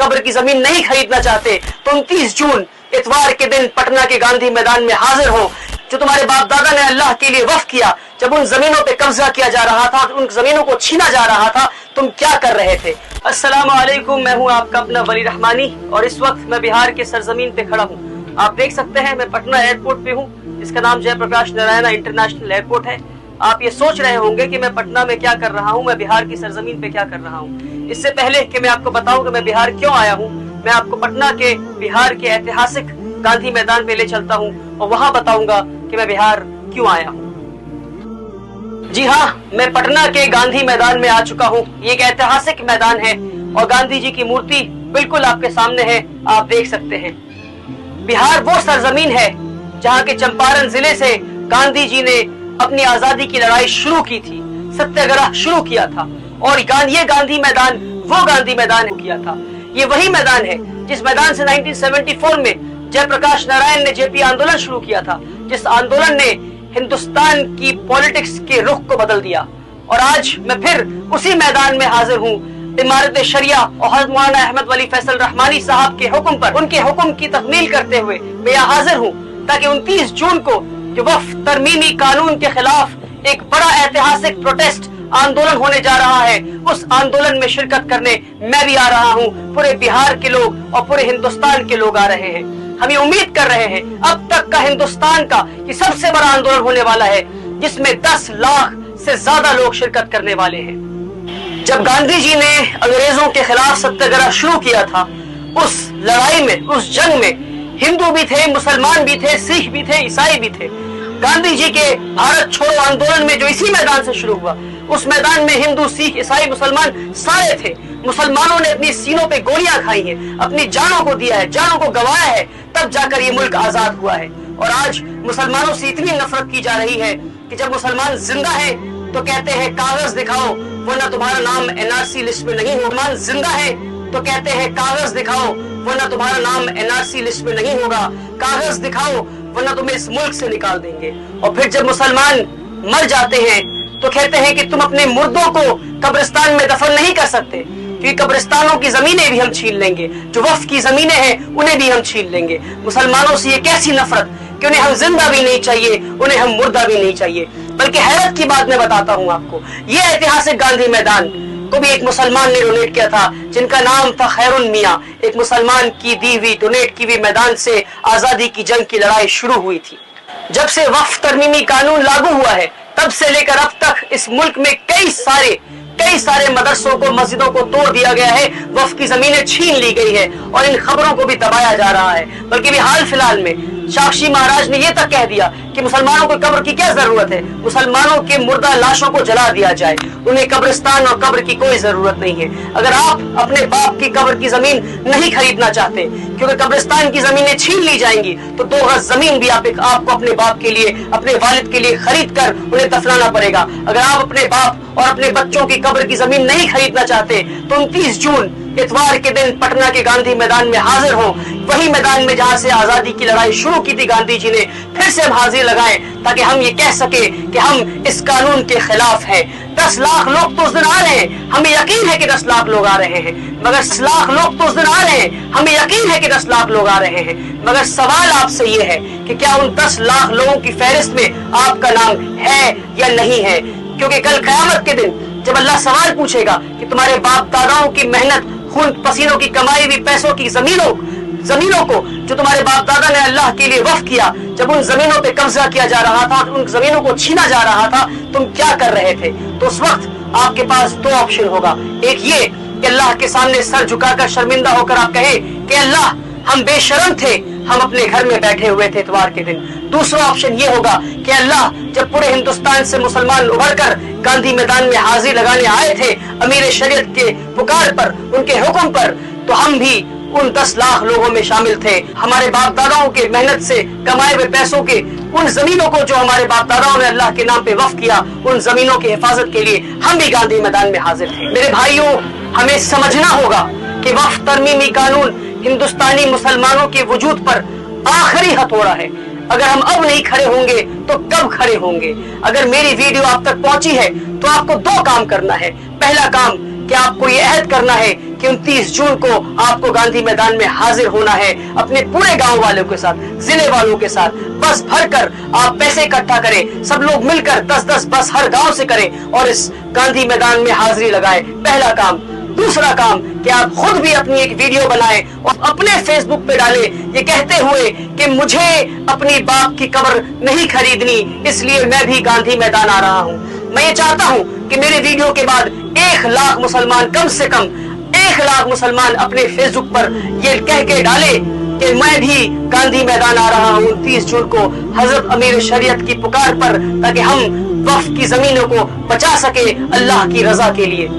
कब्र की जमीन नहीं खरीदना चाहते तो 29 जून इतवार के दिन पटना के गांधी मैदान में हाजिर हो। जो तुम्हारे बाप दादा ने अल्लाह के लिए वक्फ किया, जब उन जमीनों पे कब्जा किया जा रहा था, उन जमीनों को छीना जा रहा था, तुम क्या कर रहे थे? अस्सलामु अलैकुम, मैं हूँ आपका अपना वली रहमानी और इस वक्त मैं बिहार के सरजमीन पे खड़ा हूँ। आप देख सकते हैं मैं पटना एयरपोर्ट पे हूँ। इसका नाम जयप्रकाश नारायण इंटरनेशनल एयरपोर्ट है। आप ये सोच रहे होंगे कि मैं पटना में क्या कर रहा हूँ, मैं बिहार की सरजमीन पे क्या कर रहा हूँ। इससे पहले कि मैं आपको बताऊं कि मैं बिहार क्यों आया हूँ, मैं आपको पटना के बिहार के ऐतिहासिक गांधी मैदान पे ले चलता हूँ और वहाँ बताऊंगा कि मैं बिहार क्यों आया हूँ। जी हाँ, मैं पटना के गांधी मैदान में आ चुका हूँ। ये एक ऐतिहासिक मैदान है और गांधी जी की मूर्ति बिल्कुल आपके सामने है, आप देख सकते हैं। बिहार वो सरजमीन है जहाँ के चंपारण जिले से गांधी जी ने अपनी आजादी की लड़ाई शुरू की थी, सत्याग्रह शुरू किया था और ये गांधी मैदान वो गांधी मैदान किया था। ये वही मैदान है जिस मैदान से 1974 में जयप्रकाश नारायण ने जेपी आंदोलन शुरू किया था, जिस आंदोलन ने हिंदुस्तान की पॉलिटिक्स के रुख को बदल दिया। और आज मैं फिर उसी मैदान में हाजिर हूँ। इमारत शरिया और हज़रत मौलाना अहमद वली फैसल रहमानी साहब के हुक्म पर, उनके हुक्म की तकमील करते हुए मैं यहाँ हाजिर हूँ ताकि 29 जून को जो वक्फ तरमीमी कानून के खिलाफ एक बड़ा ऐतिहासिक प्रोटेस्ट आंदोलन होने जा रहा है, उस आंदोलन में शिरकत करने मैं भी आ रहा हूँ। पूरे बिहार के लोग और पूरे हिंदुस्तान के लोग आ रहे हैं। हम ये उम्मीद कर रहे हैं अब तक का हिंदुस्तान का ये सबसे बड़ा आंदोलन होने वाला है जिसमें 10 लाख से ज्यादा लोग शिरकत करने वाले हैं। जब गांधी जी ने अंग्रेजों के खिलाफ सत्याग्रह शुरू किया था, उस लड़ाई में, उस जंग में हिंदू भी थे, मुसलमान भी थे, सिख भी थे, ईसाई भी थे। गांधी जी के भारत छोड़ो आंदोलन में जो इसी मैदान से शुरू हुआ, उस मैदान में हिंदू, सिख, ईसाई, मुसलमान सारे थे। मुसलमानों ने अपनी सीनों पे गोलियां खाई हैं, अपनी जानों को दिया है, जानों को गंवाया है, तब जाकर ये मुल्क आजाद हुआ है। और आज मुसलमानों से इतनी नफरत की जा रही है कि जब मुसलमान जिंदा है तो कहते हैं कागज दिखाओ वरना तुम्हारा नाम एनआरसी लिस्ट में नहीं होगा। मुसलमान जिंदा है तो कहते हैं कागज दिखाओ वरना तुम्हारा नाम एनआरसी लिस्ट में नहीं होगा, कागज दिखाओ वरना तुम्हें इस मुल्क से निकाल देंगे। और फिर जब मुसलमान मर जाते हैं तो कहते हैं कि तुम अपने मुर्दों को कब्रिस्तान में दफन नहीं कर सकते क्योंकि कब्रिस्तानों की जमीनें भी हम छीन लेंगे, जो वक्फ की जमीनें हैं उन्हें भी हम छीन लेंगे। मुसलमानों से ये कैसी नफरत कि उन्हें हम जिंदा भी नहीं चाहिए, उन्हें हम मुर्दा भी नहीं चाहिए। बल्कि हैरत की बात मैं बताता हूँ आपको, ये ऐतिहासिक गांधी मैदान को भी एक मुसलमान ने डोनेट किया था जिनका नाम था खैरुन मियां। एक मुसलमान की दी हुई, डोनेट की हुई मैदान से आजादी की जंग की लड़ाई शुरू हुई थी। जब से वक्फ तरमीमी कानून लागू हुआ है तब से लेकर अब तक इस मुल्क में कई सारे मदरसों को, मस्जिदों को तोड़ दिया गया है, वक्फ की जमीनें छीन ली गई है और इन खबरों को भी दबाया जा रहा है। बल्कि भी हाल फिलहाल में साक्षी महाराज ने यह तक कह दिया कि मुसलमानों को कब्र की क्या जरूरत है, मुसलमानों के मुर्दा लाशों को जला दिया जाए, उन्हें कब्रिस्तान और कब्र की कोई जरूरत नहीं है। अगर आप अपने बाप की कब्र की जमीन नहीं खरीदना चाहते क्योंकि कब्रिस्तान की जमीनें छीन ली जाएंगी तो 2 गज जमीन भी आपको अपने बाप के लिए, अपने वालिद के लिए खरीद कर उन्हें दफनाना पड़ेगा। अगर आप अपने बाप और अपने बच्चों की कब्र की जमीन नहीं खरीदना चाहते तो 29 जून इतवार के दिन पटना के गांधी मैदान में हाजिर हो, वही मैदान में जहां से आजादी की लड़ाई शुरू की थी गांधी जी ने, फिर से हम हाजिर लगाएं ताकि हम ये कह सके कि हम इस कानून के खिलाफ हैं। 10 लाख लोग तो उस दिन आ रहे हैं, हमें यकीन है कि 10 लाख लोग आ रहे हैं, मगर 10 लाख लोग तो उस दिन आ रहे हैं, हमें यकीन है कि 10 लाख लोग आ रहे हैं। मगर सवाल आपसे ये है कि क्या उन 10 लाख लोगों की फहरिस्त में आपका नाम है या नहीं है? क्योंकि कल क़यामत के दिन जब अल्लाह सवाल पूछेगा कि तुम्हारे बाप दादाओं की मेहनत, खून पसीनों की कमाई हुई पैसों की जमीनों को जो तुम्हारे बाप दादा ने अल्लाह के लिए वक्फ किया, जब उन जमीनों पे कब्जा किया जा रहा था, उन जमीनों को छीना जा रहा था, तुम क्या कर रहे थे? तो उस वक्त आपके पास 2 ऑप्शन होगा। एक ये कि अल्लाह के सामने सर झुकाकर शर्मिंदा होकर आप कहे कि अल्लाह हम बेशर्म थे, हम अपने घर में बैठे हुए थे इतवार के दिन। दूसरा ऑप्शन ये होगा कि अल्लाह जब पूरे हिंदुस्तान से मुसलमान उभर कर गांधी मैदान में हाजिर लगाने आए थे अमीर शरीयत के पुकार पर, उनके हुक्म पर, तो हम भी उन 10 लाख लोगों में शामिल थे। हमारे बाप दादाओं के मेहनत से कमाए हुए पैसों के, उन जमीनों को जो हमारे बाप दादाओं ने अल्लाह के नाम पे वक्फ किया, उन जमीनों की हिफाजत के लिए हम भी गांधी मैदान में हाजिर थे। मेरे भाइयों, हमें समझना होगा कि वक्फ तरमीमी कानून हिंदुस्तानी मुसलमानों के वजूद पर आखिरी हथौड़ा है। अगर हम अब नहीं खड़े होंगे तो कब खड़े होंगे? अगर मेरी वीडियो आप तक पहुंची है तो आपको 2 काम करना है। पहला काम कि आपको ये अहद करना है कि 29 जून को आपको गांधी मैदान में हाजिर होना है अपने पूरे गांव वालों के साथ, जिले वालों के साथ। बस भरकर आप पैसे इकट्ठा करें, सब लोग मिलकर 10-10 बस हर गांव से करें और इस गांधी मैदान में हाजिरी लगाएं। पहला काम। दूसरा काम कि आप खुद भी अपनी एक वीडियो बनाएं और अपने फेसबुक पे डालें, ये कहते हुए कि मुझे अपनी बाप की कब्र नहीं खरीदनी, इसलिए मैं भी गांधी मैदान आ रहा हूं। मैं ये चाहता हूं कि मेरे वीडियो के बाद 1 लाख मुसलमान, कम से कम 1 लाख मुसलमान अपने फेसबुक पर ये कह के डाले कि मैं भी गांधी मैदान आ रहा हूं 29 जून को हजरत अमीर शरीयत की पुकार पर, ताकि हम वक्फ की जमीनों को बचा सके अल्लाह की रजा के लिए।